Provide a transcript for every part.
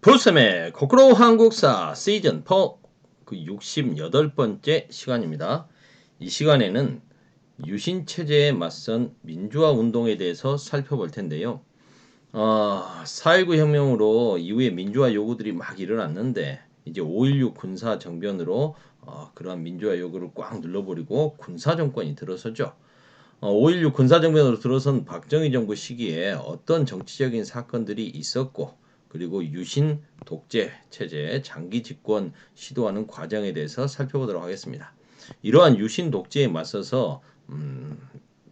불쌤의 거꾸로 한국사 시즌 4 그 68번째 시간입니다. 이 시간에는 유신 체제에 맞선 민주화 운동에 대해서 살펴볼 텐데요. 4.19 혁명으로 이후에 민주화 요구들이 막 일어났는데 이제 5.16 군사 정변으로 그러한 민주화 요구를 꽉 눌러버리고 군사 정권이 들어서죠. 5.16 군사정변으로 들어선 박정희 정부 시기에 어떤 정치적인 사건들이 있었고, 그리고 유신 독재 체제 장기 집권 시도하는 과정에 대해서 살펴보도록 하겠습니다. 이러한 유신 독재에 맞서서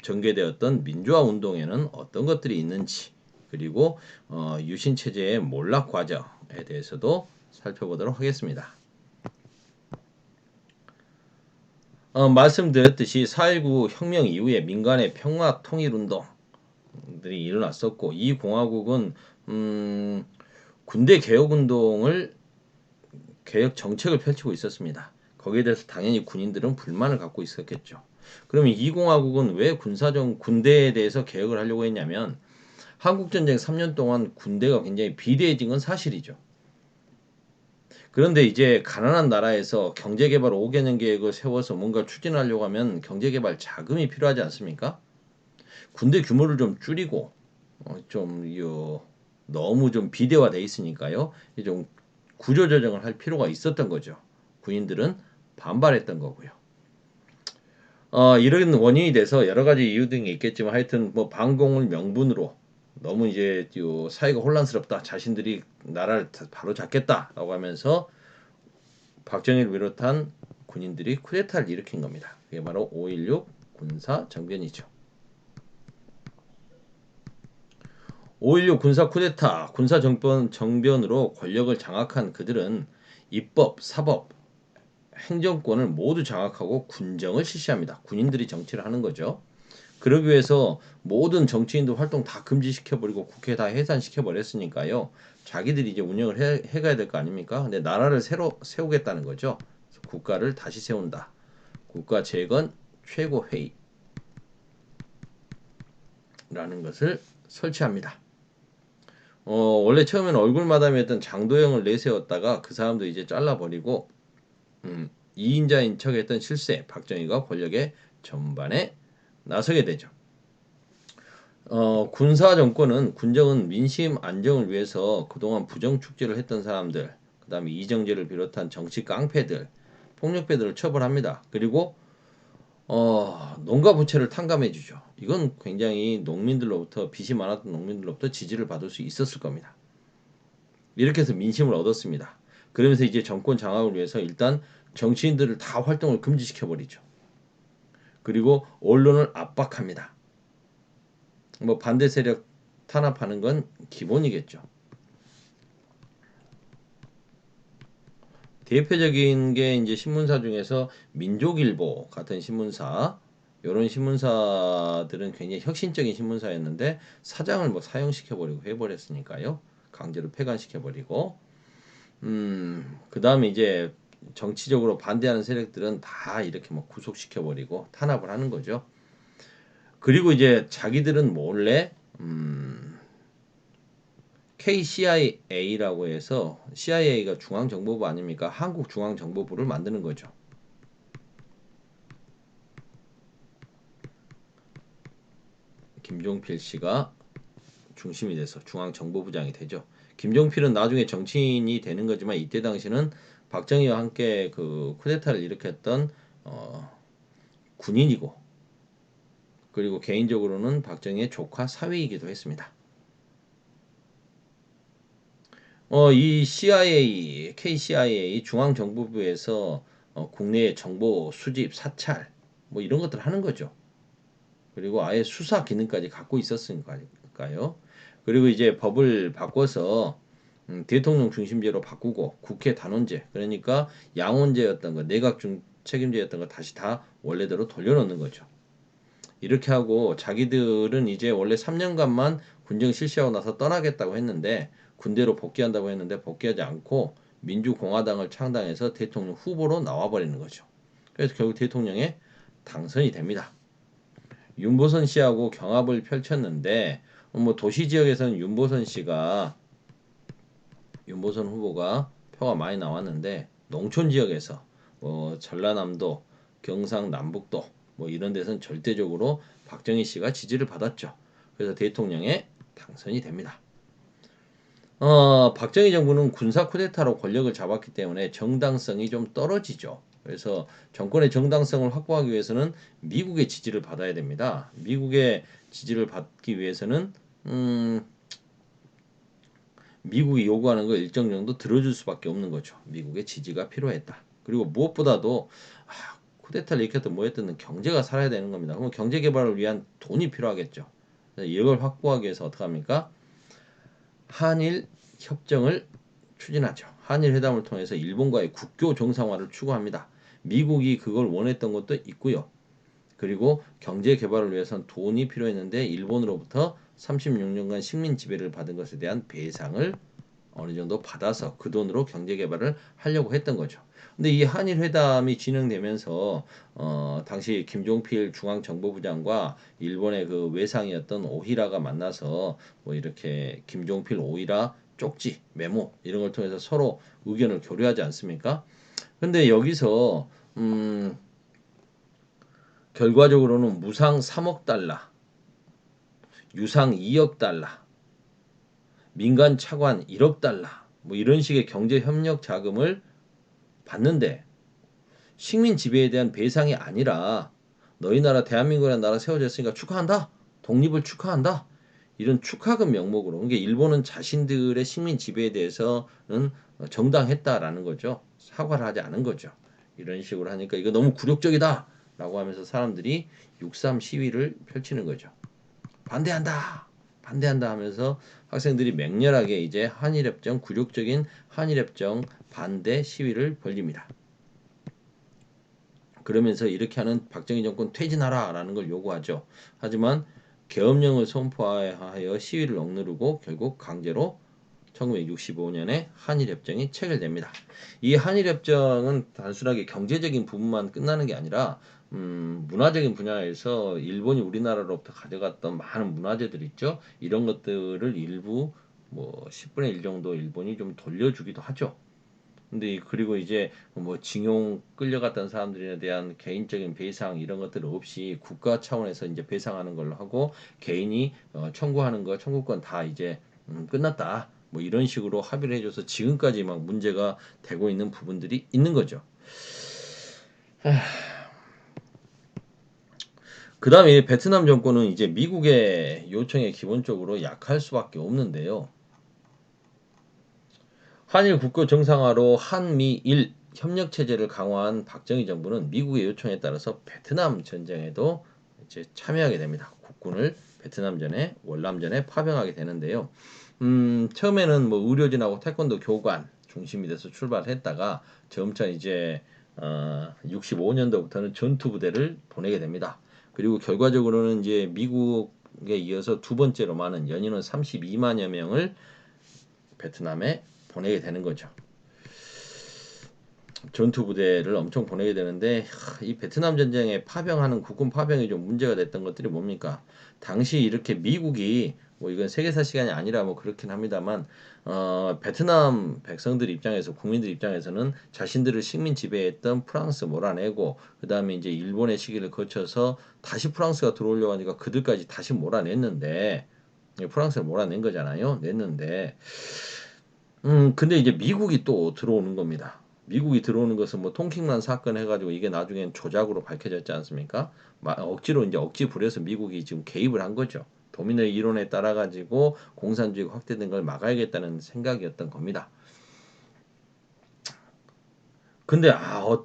전개되었던 민주화 운동에는 어떤 것들이 있는지, 그리고 유신 체제의 몰락 과정에 대해서도 살펴보도록 하겠습니다. 말씀드렸듯이 4.19 혁명 이후에 민간의 평화 통일 운동들이 일어났었고, 이 공화국은 군대 개혁 운동을 개혁 정책을 펼치고 있었습니다. 거기에 대해서 당연히 군인들은 불만을 갖고 있었겠죠. 그러면 이 공화국은 왜 군대에 대해서 개혁을 하려고 했냐면, 한국전쟁 3년 동안 군대가 굉장히 비대해진 건 사실이죠. 그런데 이제 가난한 나라에서 경제개발 5개년 계획을 세워서 뭔가 추진하려고 하면 경제개발 자금이 필요하지 않습니까? 군대 규모를 좀 줄이고 너무 좀 비대화돼 있으니까요. 좀 구조조정을 할 필요가 있었던 거죠. 군인들은 반발했던 거고요. 이런 원인이 돼서 여러 가지 이유 등이 있겠지만 하여튼 뭐 반공을 명분으로 너무 이제 사회가 혼란스럽다. 자신들이 나라를 바로 잡겠다라고 하면서 박정희를 비롯한 군인들이 쿠데타를 일으킨 겁니다. 그게 바로 5.16 군사 정변이죠. 5.16 군사 쿠데타, 군사 정변으로 권력을 장악한 그들은 입법, 사법, 행정권을 모두 장악하고 군정을 실시합니다. 군인들이 정치를 하는 거죠. 그러기 위해서 모든 정치인들 활동 다 금지시켜버리고 국회 다 해산시켜버렸으니까요. 자기들이 이제 운영을 해가야 될 거 아닙니까? 근데 나라를 새로 세우겠다는 거죠. 국가를 다시 세운다. 국가 재건 최고회의라는 것을 설치합니다. 원래 처음에는 얼굴 마담이었던 장도영을 내세웠다가 그 사람도 이제 잘라버리고 2인자인 척했던 실세 박정희가 권력의 전반에 나서게 되죠. 군사 정권은 군정은 민심 안정을 위해서 그동안 부정 축제를 했던 사람들, 그다음에 이정재를 비롯한 정치 깡패들, 폭력배들을 처벌합니다. 그리고 농가 부채를 탕감해 주죠. 이건 굉장히 농민들로부터 빚이 많았던 농민들로부터 지지를 받을 수 있었을 겁니다. 이렇게 해서 민심을 얻었습니다. 그러면서 이제 정권 장악을 위해서 일단 정치인들을 다 활동을 금지시켜 버리죠. 그리고 언론을 압박합니다. 뭐 반대 세력 탄압하는 건 기본이겠죠. 대표적인 게 이제 신문사 중에서 민족일보 같은 신문사, 이런 신문사들은 굉장히 혁신적인 신문사였는데 사장을 뭐 사형시켜버리고 해버렸으니까요. 강제로 폐간시켜버리고, 그 다음에 이제 정치적으로 반대하는 세력들은 다 이렇게 뭐 구속시켜버리고 탄압을 하는 거죠. 그리고 이제 자기들은 몰래 KCIA라고 해서 CIA가 중앙정보부 아닙니까? 한국중앙정보부를 만드는 거죠. 김종필 씨가 중심이 돼서 중앙정보부장이 되죠. 김종필은 나중에 정치인이 되는 거지만 이때 당시는 박정희와 함께 그 쿠데타를 일으켰던 군인이고, 그리고 개인적으로는 박정희의 조카 사위이기도 했습니다. 이 CIA, KCIA 중앙정보부에서 국내의 정보 수집, 사찰 뭐 이런 것들 하는 거죠. 그리고 아예 수사 기능까지 갖고 있었으니까요. 그리고 이제 법을 바꿔서 대통령 중심제로 바꾸고 국회 단원제, 그러니까 양원제였던 거, 내각 책임제였던 거 다시 다 원래대로 돌려놓는 거죠. 이렇게 하고 자기들은 이제 원래 3년간만 군정 실시하고 나서 떠나겠다고 했는데, 군대로 복귀한다고 했는데 복귀하지 않고 민주공화당을 창당해서 대통령 후보로 나와버리는 거죠. 그래서 결국 대통령에 당선이 됩니다. 윤보선 씨하고 경합을 펼쳤는데, 뭐 도시 지역에서는 윤보선 씨가 윤보선 후보가 표가 많이 나왔는데 농촌 지역에서 전라남도, 경상남북도 뭐 이런 데서는 절대적으로 박정희 씨가 지지를 받았죠. 그래서 대통령에 당선이 됩니다. 박정희 정부는 군사 쿠데타로 권력을 잡았기 때문에 정당성이 좀 떨어지죠. 그래서 정권의 정당성을 확보하기 위해서는 미국의 지지를 받아야 됩니다. 미국의 지지를 받기 위해서는 미국이 요구하는 걸 일정 정도 들어줄 수밖에 없는 거죠. 미국의 지지가 필요했다. 그리고 무엇보다도 쿠데타를 일으켰든 뭐했든 경제가 살아야 되는 겁니다. 그럼 경제 개발을 위한 돈이 필요하겠죠. 이걸 확보하기 위해서 어떻게 합니까? 한일 협정을 추진하죠. 한일 회담을 통해서 일본과의 국교 정상화를 추구합니다. 미국이 그걸 원했던 것도 있고요. 그리고 경제 개발을 위해선 돈이 필요했는데 일본으로부터 36년간 식민 지배를 받은 것에 대한 배상을 어느 정도 받아서 그 돈으로 경제 개발을 하려고 했던 거죠. 근데 이 한일 회담이 진행되면서 당시 김종필 중앙정보부장과 일본의 그 외상이었던 오히라가 만나서 뭐 이렇게 김종필 오히라 쪽지 메모 이런 걸 통해서 서로 의견을 교류하지 않습니까? 근데 여기서 결과적으로는 무상 3억 달러, 유상 2억 달러, 민간 차관 1억 달러 뭐 이런 식의 경제 협력 자금을 받는데 식민 지배에 대한 배상이 아니라 너희 나라 대한민국이라는 나라 세워졌으니까 축하한다. 독립을 축하한다. 이런 축하금 명목으로 그러니까 일본은 자신들의 식민 지배에 대해서는 정당했다라는 거죠. 사과를 하지 않은 거죠. 이런 식으로 하니까 이거 너무 굴욕적이다라고 하면서 사람들이 6.3 시위를 펼치는 거죠. 반대한다. 반대한다 하면서 학생들이 맹렬하게 이제 한일협정 굴욕적인 한일협정 반대 시위를 벌립니다. 그러면서 이렇게 하는 박정희 정권 퇴진하라라는 걸 요구하죠. 하지만 계엄령을 선포하여 시위를 억누르고 결국 강제로 1965년에 한일협정이 체결됩니다. 이 한일협정은 단순하게 경제적인 부분만 끝나는 게 아니라 문화적인 분야에서 일본이 우리나라로부터 가져갔던 많은 문화재들 있죠. 이런 것들을 일부 뭐 10분의 1 정도 일본이 좀 돌려주기도 하죠. 근데 그리고 이제 뭐 징용 끌려갔던 사람들에 대한 개인적인 배상 이런 것들 없이 국가 차원에서 이제 배상하는 걸로 하고 개인이 청구하는 거 청구권 다 이제 끝났다. 뭐 이런 식으로 합의를 해줘서 지금까지 막 문제가 되고 있는 부분들이 있는 거죠. 그 다음에 베트남 정권은 이제 미국의 요청에 기본적으로 약할 수밖에 없는데요. 한일 국교 정상화로 한미일 협력 체제를 강화한 박정희 정부는 미국의 요청에 따라서 베트남 전쟁에도 이제 참여하게 됩니다. 국군을 베트남전에 월남전에 파병하게 되는데요. 처음에는 뭐 의료진하고 태권도 교관 중심이 돼서 출발했다가 점차 이제 65년도부터는 전투 부대를 보내게 됩니다. 그리고 결과적으로는 이제 미국에 이어서 두 번째로 많은 연인원 32만여 명을 베트남에 보내게 되는 거죠. 전투 부대를 엄청 보내게 되는데 이 베트남 전쟁에 파병하는 국군 파병이 좀 문제가 됐던 것들이 뭡니까? 당시 이렇게 미국이 뭐 이건 세계사 시간이 아니라 뭐 그렇긴 합니다만 베트남 백성들 입장에서 국민들 입장에서는 자신들을 식민 지배했던 프랑스 몰아내고 그 다음에 이제 일본의 시기를 거쳐서 다시 프랑스가 들어오려고 하니까 그들까지 다시 몰아냈는데 프랑스를 몰아낸 거잖아요. 냈는데 근데 이제 미국이 또 들어오는 겁니다. 미국이 들어오는 것은 뭐 통킹만 사건 해가지고 이게 나중엔 조작으로 밝혀졌지 않습니까? 억지로 이제 억지 부려서 미국이 지금 개입을 한 거죠. 도미노 이론에 따라 가지고 공산주의가 확대된 걸 막아야겠다는 생각이었던 겁니다. 근데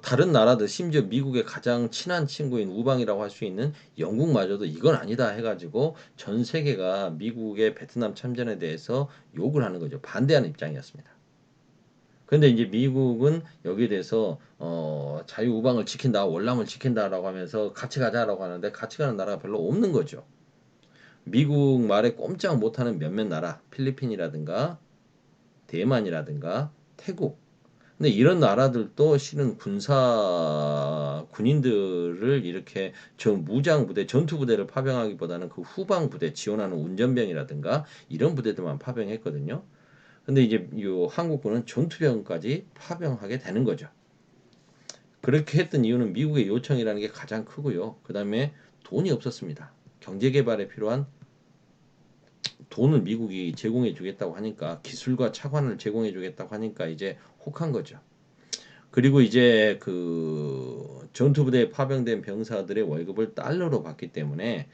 다른 나라들 심지어 미국의 가장 친한 친구인 우방이라고 할 수 있는 영국마저도 이건 아니다 해가지고 전 세계가 미국의 베트남 참전에 대해서 욕을 하는 거죠. 반대하는 입장이었습니다. 근데 이제 미국은 여기에 대해서 자유우방을 지킨다, 월남을 지킨다라고 하면서 같이 가자라고 하는데 같이 가는 나라가 별로 없는 거죠. 미국 말에 꼼짝 못하는 몇몇 나라, 필리핀이라든가 대만이라든가 태국. 근데 이런 나라들도 실은 군인들을 이렇게 저 무장 부대, 전투 부대를 파병하기보다는 그 후방 부대 지원하는 운전병이라든가 이런 부대들만 파병했거든요. 근데 이제 요 한국군은 전투병까지 파병하게 되는 거죠. 그렇게 했던 이유는 미국의 요청이라는 게 가장 크고요. 그 다음에 돈이 없었습니다. 경제 개발에 필요한 돈을 미국이 제공해 주겠다고 하니까, 기술과 차관을 제공해 주겠다고 하니까 이제 혹한 거죠. 그리고 이제 그 전투부대에 파병된 병사들의 월급을 달러로 받기 때문에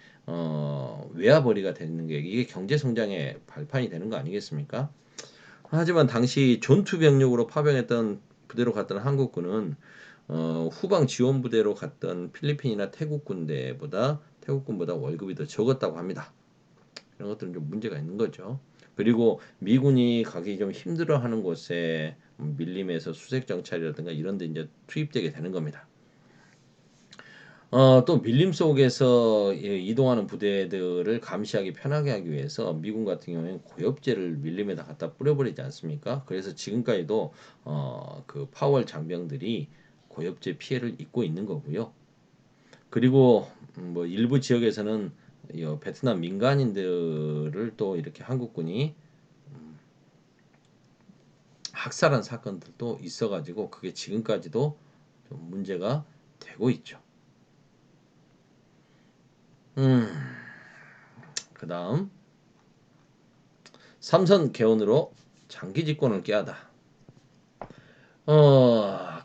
외화벌이가 되는 게, 이게 경제 성장의 발판이 되는 거 아니겠습니까? 하지만 당시 전투 병력으로 파병했던 부대로 갔던 한국군은 후방 지원 부대로 갔던 필리핀이나 태국군보다 월급이 더 적었다고 합니다. 이런 것들은 좀 문제가 있는 거죠. 그리고 미군이 가기 좀 힘들어하는 곳에 밀림에서 수색 정찰이라든가 이런 데 이제 투입되게 되는 겁니다. 또 밀림 속에서 이동하는 부대들을 감시하기 편하게 하기 위해서 미군 같은 경우에는 고엽제를 밀림에다 갖다 뿌려버리지 않습니까? 그래서 지금까지도 그 파월 장병들이 고엽제 피해를 입고 있는 거고요. 그리고 뭐 일부 지역에서는 이 베트남 민간인들을 또 이렇게 한국군이 학살한 사건들도 있어가지고 그게 지금까지도 좀 문제가 되고 있죠. 음, 그다음 삼선 개헌으로 장기 집권을 꾀하다.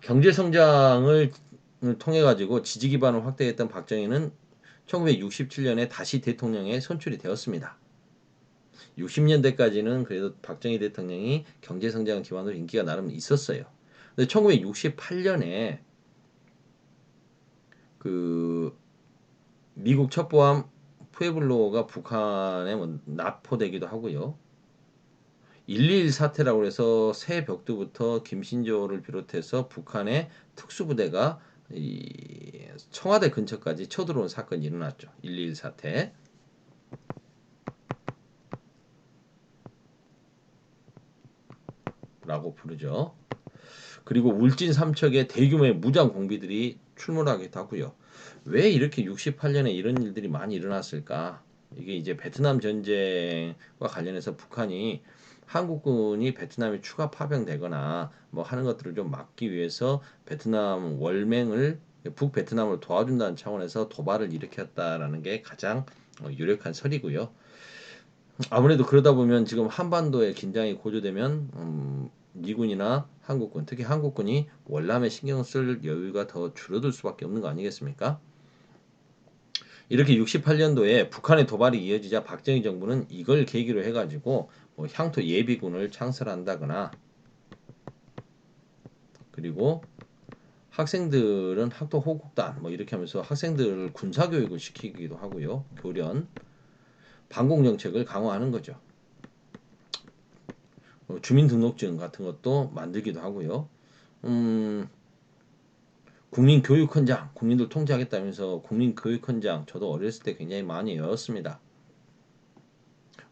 경제 성장을 통해 가지고 지지 기반을 확대했던 박정희는 1967년에 다시 대통령에 선출이 되었습니다. 60년대까지는 그래도 박정희 대통령이 경제 성장 기반으로 인기가 나름 있었어요. 근데 1968년에 그 미국 첩보함 푸에블로가 북한에 뭐 납포되기도 하고요. 1.21 사태라고 해서 새 벽두부터 김신조를 비롯해서 북한의 특수부대가 이 청와대 근처까지 쳐들어온 사건이 일어났죠. 1.21 사태. 라고 부르죠. 그리고 울진 삼척에 대규모의 무장 공비들이 출몰하기도 하고요. 왜 이렇게 68년에 이런 일들이 많이 일어났을까? 이게 이제 베트남 전쟁과 관련해서 북한이 한국군이 베트남에 추가 파병되거나 뭐 하는 것들을 좀 막기 위해서 베트남 월맹을 북베트남을 도와준다는 차원에서 도발을 일으켰다라는 게 가장 유력한 설이고요. 아무래도 그러다 보면 지금 한반도의 긴장이 고조되면 미군이나 한국군, 특히 한국군이 월남에 신경 쓸 여유가 더 줄어들 수밖에 없는 거 아니겠습니까? 이렇게 68년도에 북한의 도발이 이어지자 박정희 정부는 이걸 계기로 해가지고 뭐 향토 예비군을 창설한다거나, 그리고 학생들은 학도 호국단 뭐 이렇게 하면서 학생들을 군사 교육을 시키기도 하고요. 교련, 반공 정책을 강화하는 거죠. 주민등록증 같은 것도 만들기도 하고요. 음, 국민교육헌장, 국민들 통제하겠다면서 국민교육헌장, 저도 어렸을 때 굉장히 많이 외웠습니다.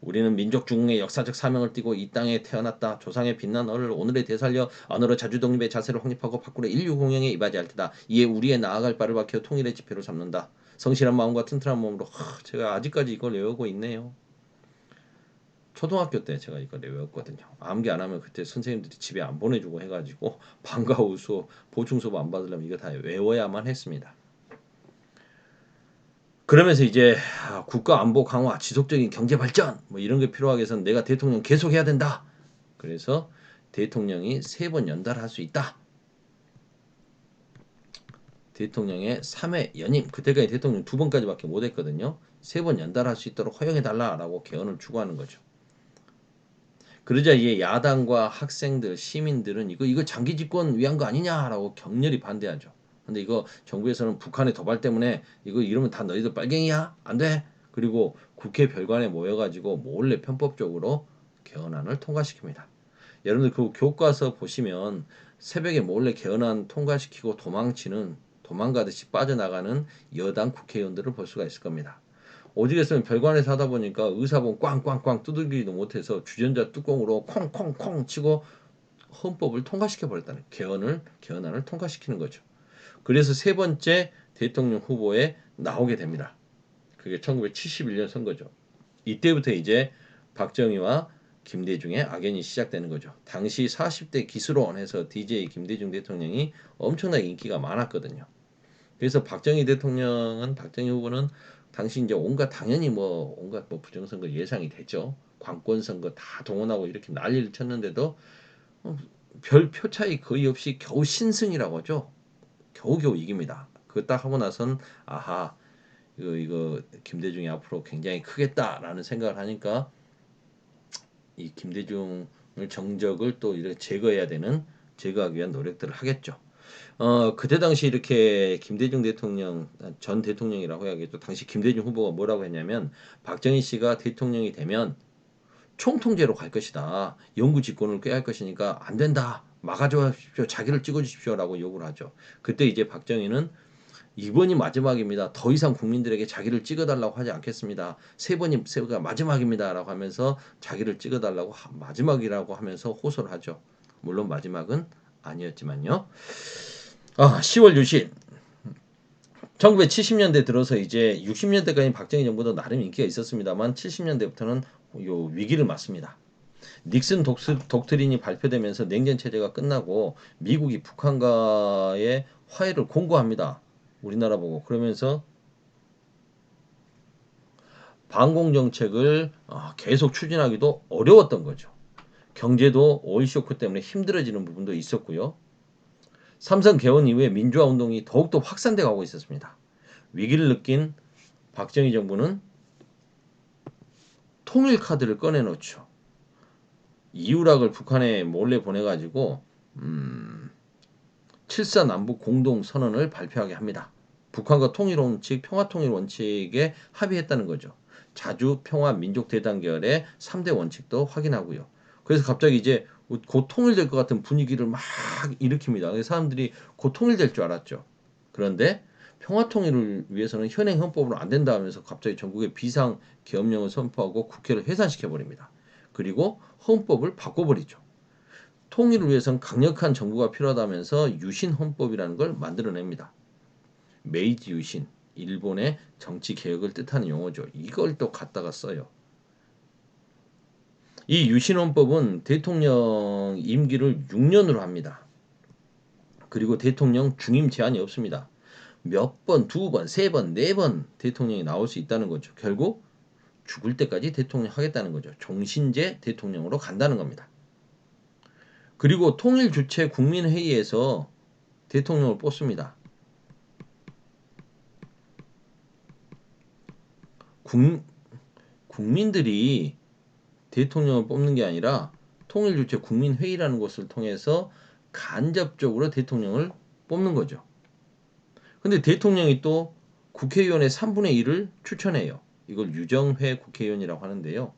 우리는 민족 중흥의 역사적 사명을 띠고 이 땅에 태어났다. 조상의 빛난 얼을 오늘에 되살려 언어로 자주독립의 자세를 확립하고 밖으로 인류 공영에 이바지할 테다. 이에 우리의 나아갈 바를 밝혀 통일의 지표를 삼는다. 성실한 마음과 튼튼한 몸으로. 제가 아직까지 이걸 외우고 있네요. 초등학교 때 제가 이걸 외웠거든요. 암기 안 하면 그때 선생님들이 집에 안 보내주고 해가지고 방과 후 수업, 보충 수업 안 받으려면 이거 다 외워야만 했습니다. 그러면서 이제 국가 안보 강화, 지속적인 경제 발전 뭐 이런 게 필요하게 해서는 내가 대통령 계속해야 된다. 그래서 대통령이 3번 연달아 할 수 있다. 대통령의 3회 연임, 그때까지 대통령 2번까지밖에 못했거든요. 3번 연달아 할 수 있도록 허용해달라라고 개헌을 추구하는 거죠. 그러자 이제 야당과 학생들, 시민들은 이거 장기 집권 위한 거 아니냐라고 격렬히 반대하죠. 근데 이거 정부에서는 북한의 도발 때문에 이거 이러면 다 너희들 빨갱이야? 안 돼. 그리고 국회 별관에 모여가지고 몰래 편법적으로 개헌안을 통과시킵니다. 여러분들 그 교과서 보시면 새벽에 몰래 개헌안 통과시키고 도망가듯이 빠져나가는 여당 국회의원들을 볼 수가 있을 겁니다. 오직했으면 별관에서 하다 보니까 의사봉 꽝꽝꽝 두들기도 못해서 주전자 뚜껑으로 콩콩콩 치고 헌법을 통과시켜 버렸다는, 개헌안을 통과시키는 거죠. 그래서 3번째 대통령 후보에 나오게 됩니다. 그게 1971년 선거죠. 이때부터 이제 박정희와 김대중의 악연이 시작되는 거죠. 당시 40대 기술원 해서 DJ 김대중 대통령이 엄청나게 인기가 많았거든요. 그래서 박정희 후보는 당시 이제 온갖 당연히 뭐 온갖 뭐 부정선거 예상이 됐죠. 관권 선거 다 동원하고 이렇게 난리를 쳤는데도 별 표 차이 거의 없이 겨우 신승이라고 하죠. 겨우겨우 이깁니다. 그거 딱 하고 나선 아하 이거 김대중이 앞으로 굉장히 크겠다라는 생각을 하니까 이 김대중을 정적을 또 이렇게 제거하기 위한 노력들을 하겠죠. 그때 당시 이렇게 김대중 대통령 전 대통령이라고 해야겠죠. 당시 김대중 후보가 뭐라고 했냐면 박정희 씨가 대통령이 되면 총통제로 갈 것이다. 영구 집권을 꾀할 것이니까 안 된다. 막아줘 주십시오. 자기를 찍어주십시오라고 요구를 하죠. 그때 이제 박정희는 이번이 마지막입니다. 더 이상 국민들에게 자기를 찍어달라고 하지 않겠습니다. 세가 마지막입니다라고 하면서 자기를 찍어달라고 마지막이라고 하면서 호소를 하죠. 물론 마지막은 아니었지만요. 10월 유신 1970년대 들어서 이제 60년대까지 박정희 정부도 나름 인기가 있었습니다만 70년대부터는 요 위기를 맞습니다. 닉슨 독트린이 발표되면서 냉전 체제가 끝나고 미국이 북한과의 화해를 공고합니다. 우리나라 보고 그러면서 반공 정책을 계속 추진하기도 어려웠던 거죠. 경제도 오일 쇼크 때문에 힘들어지는 부분도 있었고요. 삼성 개헌 이후에 민주화 운동이 더욱더 확산돼 가고 있었습니다. 위기를 느낀 박정희 정부는 통일 카드를 꺼내놓죠. 이유락을 북한에 몰래 보내가지고 7.4 남북 공동 선언을 발표하게 합니다. 북한과 통일 원칙, 평화 통일 원칙에 합의했다는 거죠. 자주 평화 민족 대단결의 3대 원칙도 확인하고요. 그래서 갑자기 이제 곧 통일될 것 같은 분위기를 막 일으킵니다. 사람들이 곧 통일될 줄 알았죠. 그런데 평화 통일을 위해서는 현행 헌법으로 안 된다 하면서 갑자기 전국에 비상 계엄령을 선포하고 국회를 해산시켜 버립니다. 그리고 헌법을 바꿔버리죠. 통일을 위해서는 강력한 정부가 필요하다면서 유신 헌법이라는 걸 만들어냅니다. 메이지 유신, 일본의 정치 개혁을 뜻하는 용어죠. 이걸 또 갖다가 써요. 이 유신 헌법은 대통령 임기를 6년으로 합니다. 그리고 대통령 중임 제한이 없습니다. 몇 번, 두 번, 세 번, 네 번 대통령이 나올 수 있다는 거죠. 결국 죽을 때까지 대통령 하겠다는 거죠. 종신제 대통령으로 간다는 겁니다. 그리고 통일 주체 국민회의에서 대통령을 뽑습니다. 국민들이 대통령을 뽑는 게 아니라 통일 주체 국민회의라는 것을 통해서 간접적으로 대통령을 뽑는 거죠. 근데 대통령이 또 국회의원의 3분의 1을 추천해요. 이걸 유정회 국회의원이라고 하는데요.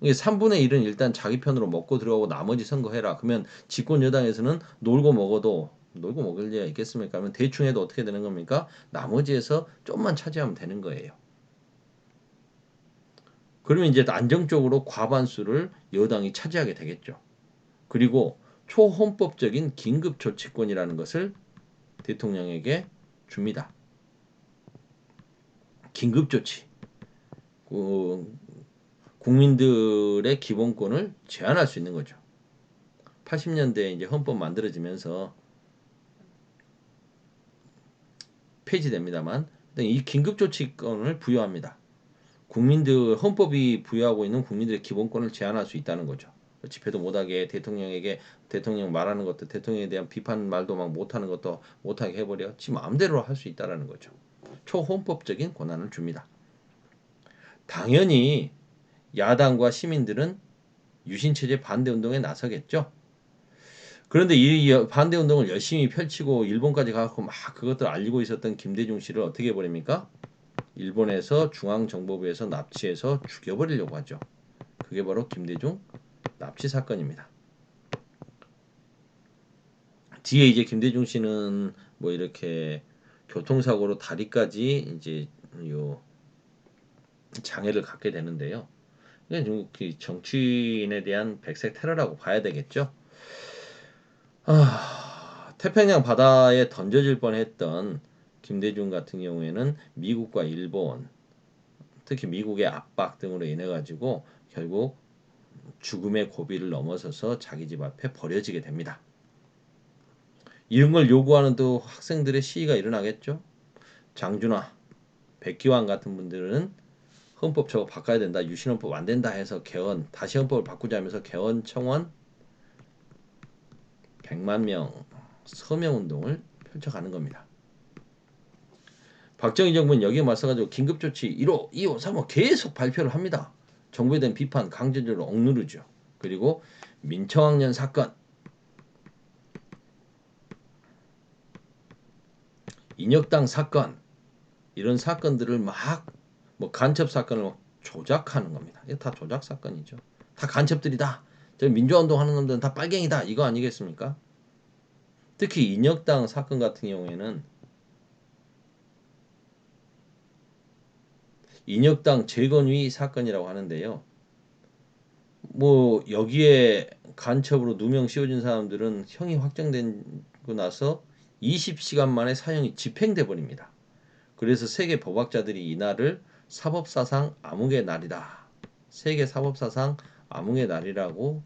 이게 3분의 1은 일단 자기 편으로 먹고 들어가고 나머지 선거해라. 그러면 집권 여당에서는 놀고 먹을 리가 있겠습니까? 그러면 대충 해도 어떻게 되는 겁니까? 나머지에서 좀만 차지하면 되는 거예요. 그러면 이제 안정적으로 과반수를 여당이 차지하게 되겠죠. 그리고 초헌법적인 긴급조치권이라는 것을 대통령에게 줍니다. 긴급조치. 국민들의 기본권을 제한할 수 있는 거죠. 80년대에 이제 헌법 만들어지면서 폐지됩니다만 이 긴급조치권을 부여합니다. 헌법이 부여하고 있는 국민들의 기본권을 제한할 수 있다는 거죠. 집회도 못하게 대통령 말하는 것도 대통령에 대한 비판 말도 막 못하는 것도 못하게 해버려 지 마음대로 할 수 있다는 거죠. 초헌법적인 권한을 줍니다. 당연히 야당과 시민들은 유신체제 반대운동에 나서겠죠. 그런데 이 반대운동을 열심히 펼치고 일본까지 가서 막 그것들 알리고 있었던 김대중 씨를 어떻게 해버립니까? 일본에서 중앙정보부에서 납치해서 죽여버리려고 하죠. 그게 바로 김대중 납치 사건입니다. 뒤에 이제 김대중 씨는 뭐 이렇게 교통사고로 다리까지 이제 요 장애를 갖게 되는데요. 이건 정치인에 대한 백색 테러라고 봐야 되겠죠. 태평양 바다에 던져질 뻔했던 김대중 같은 경우에는 미국과 일본, 특히 미국의 압박 등으로 인해 가지고 결국 죽음의 고비를 넘어서서 자기 집 앞에 버려지게 됩니다. 이런 걸 요구하는 또 학생들의 시위가 일어나겠죠. 장준하, 백기환 같은 분들은 헌법 저거 바꿔야 된다. 유신헌법 안 된다 해서 개헌, 다시 헌법을 바꾸자면서 개헌 청원 100만 명 서명 운동을 펼쳐가는 겁니다. 박정희 정부는 여기에 맞서가지고 긴급조치 1호, 2호, 3호 계속 발표를 합니다. 정부에 대한 비판 강제적으로 억누르죠. 그리고 민청학년 사건, 인혁당 사건 이런 사건들을 막 뭐 간첩 사건을 막 조작하는 겁니다. 이게 다 조작 사건이죠. 다 간첩들이다. 저 민주화운동 하는 놈들은 다 빨갱이다. 이거 아니겠습니까? 특히 인혁당 사건 같은 경우에는 인혁당 재건위 사건이라고 하는데요. 뭐 여기에 간첩으로 누명 씌워진 사람들은 형이 확정되고 나서 20시간 만에 사형이 집행돼 버립니다. 그래서 세계 법학자들이 이날을 사법사상 암흑의 날이다. 세계 사법사상 암흑의 날이라고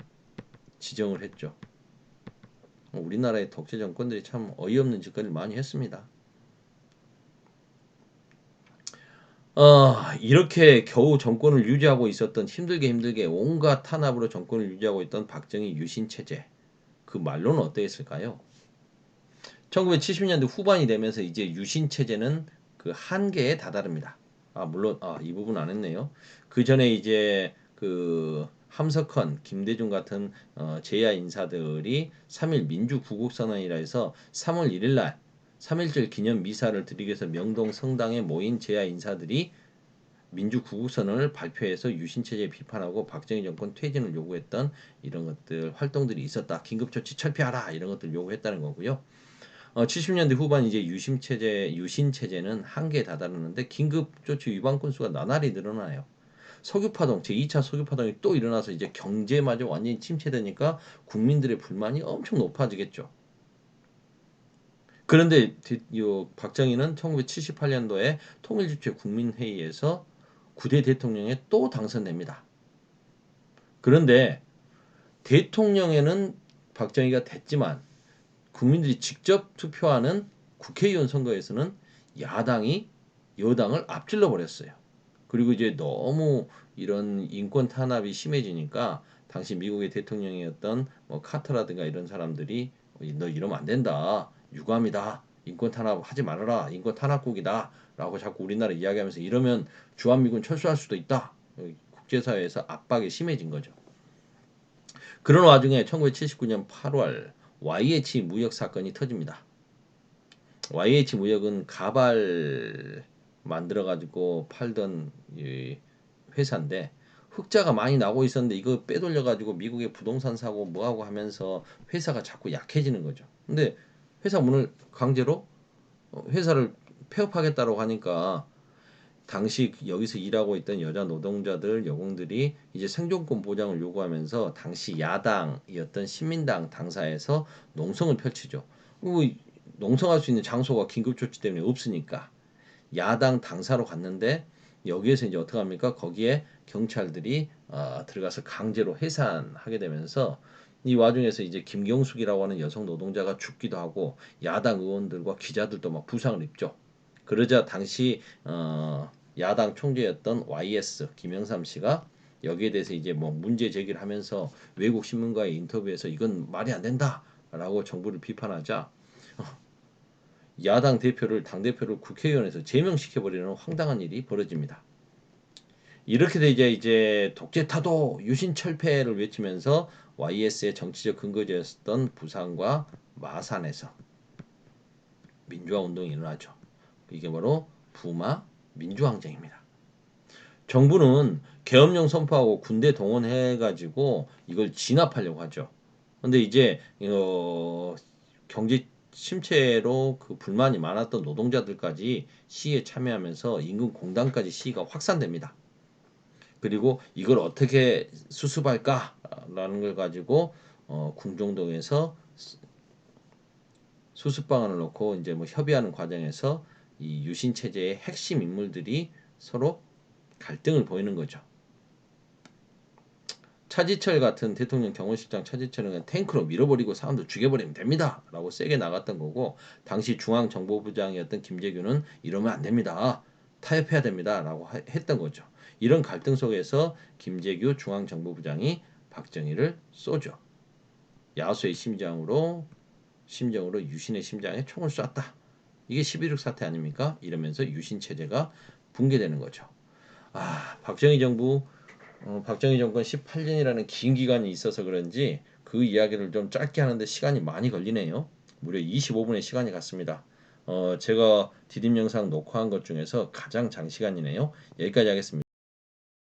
지정을 했죠. 우리나라의 독재 정권들이 참 어이없는 짓거리를 많이 했습니다. 이렇게 겨우 정권을 유지하고 있었던 힘들게 온갖 탄압으로 정권을 유지하고 있던 박정희 유신 체제. 그 말로는 어떠했을까요? 1970년대 후반이 되면서 이제 유신 체제는 그 한계에 다다릅니다. 물론 이 부분 안 했네요. 그 전에 이제 그 함석헌, 김대중 같은 제야 인사들이 3일 민주구국선언이라 해서 3월 1일 날 3.1절 기념 미사를 드리기 위해서 명동 성당에 모인 제야 인사들이 민주구국선언을 발표해서 유신체제 비판하고 박정희 정권 퇴진을 요구했던 이런 것들 활동들이 있었다. 긴급조치 철폐하라 이런 것들 요구했다는 거고요. 70년대 후반 이제 유신체제는 한계에 다다르는데 긴급조치 위반 건수가 나날이 늘어나요. 석유파동 제2차 석유파동이 또 일어나서 이제 경제마저 완전히 침체되니까 국민들의 불만이 엄청 높아지겠죠. 그런데 박정희는 1978년도에 통일주체 국민회의에서 9대 대통령에 또 당선됩니다. 그런데 대통령에는 박정희가 됐지만 국민들이 직접 투표하는 국회의원 선거에서는 야당이 여당을 앞질러 버렸어요. 그리고 이제 너무 이런 인권 탄압이 심해지니까 당시 미국의 대통령이었던 뭐 카터라든가 이런 사람들이 너 이러면 안 된다. 유감이다. 인권 탄압하지 말아라. 인권 탄압국이다. 라고 자꾸 우리나라 이야기하면서 이러면 주한미군 철수할 수도 있다. 국제사회에서 압박이 심해진 거죠. 그런 와중에 1979년 8월 YH 무역 사건이 터집니다. YH 무역은 가발 만들어 가지고 팔던 회사인데 흑자가 많이 나고 있었는데 이거 빼돌려 가지고 미국의 부동산 사고 뭐하고 하면서 회사가 자꾸 약해지는 거죠. 근데 회사 문을 강제로 회사를 폐업하겠다고 하니까 당시 여기서 일하고 있던 여자 노동자들 여공들이 이제 생존권 보장을 요구하면서 당시 야당이었던 신민당 당사에서 농성을 펼치죠. 농성할 수 있는 장소가 긴급조치 때문에 없으니까 야당 당사로 갔는데 여기에서 이제 어떻게 합니까? 거기에 경찰들이 들어가서 강제로 해산하게 되면서 이 와중에서 이제 김경숙이라고 하는 여성 노동자가 죽기도 하고 야당 의원들과 기자들도 막 부상을 입죠. 그러자 당시 야당 총재였던 YS 김영삼 씨가 여기에 대해서 이제 뭐 문제 제기를 하면서 외국 신문과의 인터뷰에서 이건 말이 안 된다라고 정부를 비판하자 야당 대표를 당대표를 국회의원에서 제명시켜 버리는 황당한 일이 벌어집니다. 이렇게 돼 이제 독재 타도 유신 철폐를 외치면서 YS의 정치적 근거지였던 부산과 마산에서 민주화 운동이 일어나죠. 이게 바로 부마 민주항쟁입니다. 정부는 계엄령 선포하고 군대 동원해가지고 이걸 진압하려고 하죠. 근데 이제 경제 침체로 그 불만이 많았던 노동자들까지 시위에 참여하면서 임금 공단까지 시위가 확산됩니다. 그리고 이걸 어떻게 수습할까라는 걸 가지고 궁정동에서 수습 방안을 놓고 이제 뭐 협의하는 과정에서 이 유신 체제의 핵심 인물들이 서로 갈등을 보이는 거죠. 차지철 같은 대통령 경호실장 차지철은 그냥 탱크로 밀어버리고 사람들 죽여버리면 됩니다. 라고 세게 나갔던 거고 당시 중앙정보부장이었던 김재규는 이러면 안 됩니다. 타협해야 됩니다. 라고 했던 거죠. 이런 갈등 속에서 김재규 중앙정보부장이 박정희를 쏘죠. 야수의 심정으로 유신의 심장에 총을 쐈다. 이게 11.6 사태 아닙니까? 이러면서 유신 체제가 붕괴되는 거죠. 박정희 정권 18년이라는 긴 기간이 있어서 그런지 그 이야기를 좀 짧게 하는데 시간이 많이 걸리네요. 무려 25분의 시간이 갔습니다. 제가 디딤 영상 녹화한 것 중에서 가장 장시간이네요. 여기까지 하겠습니다.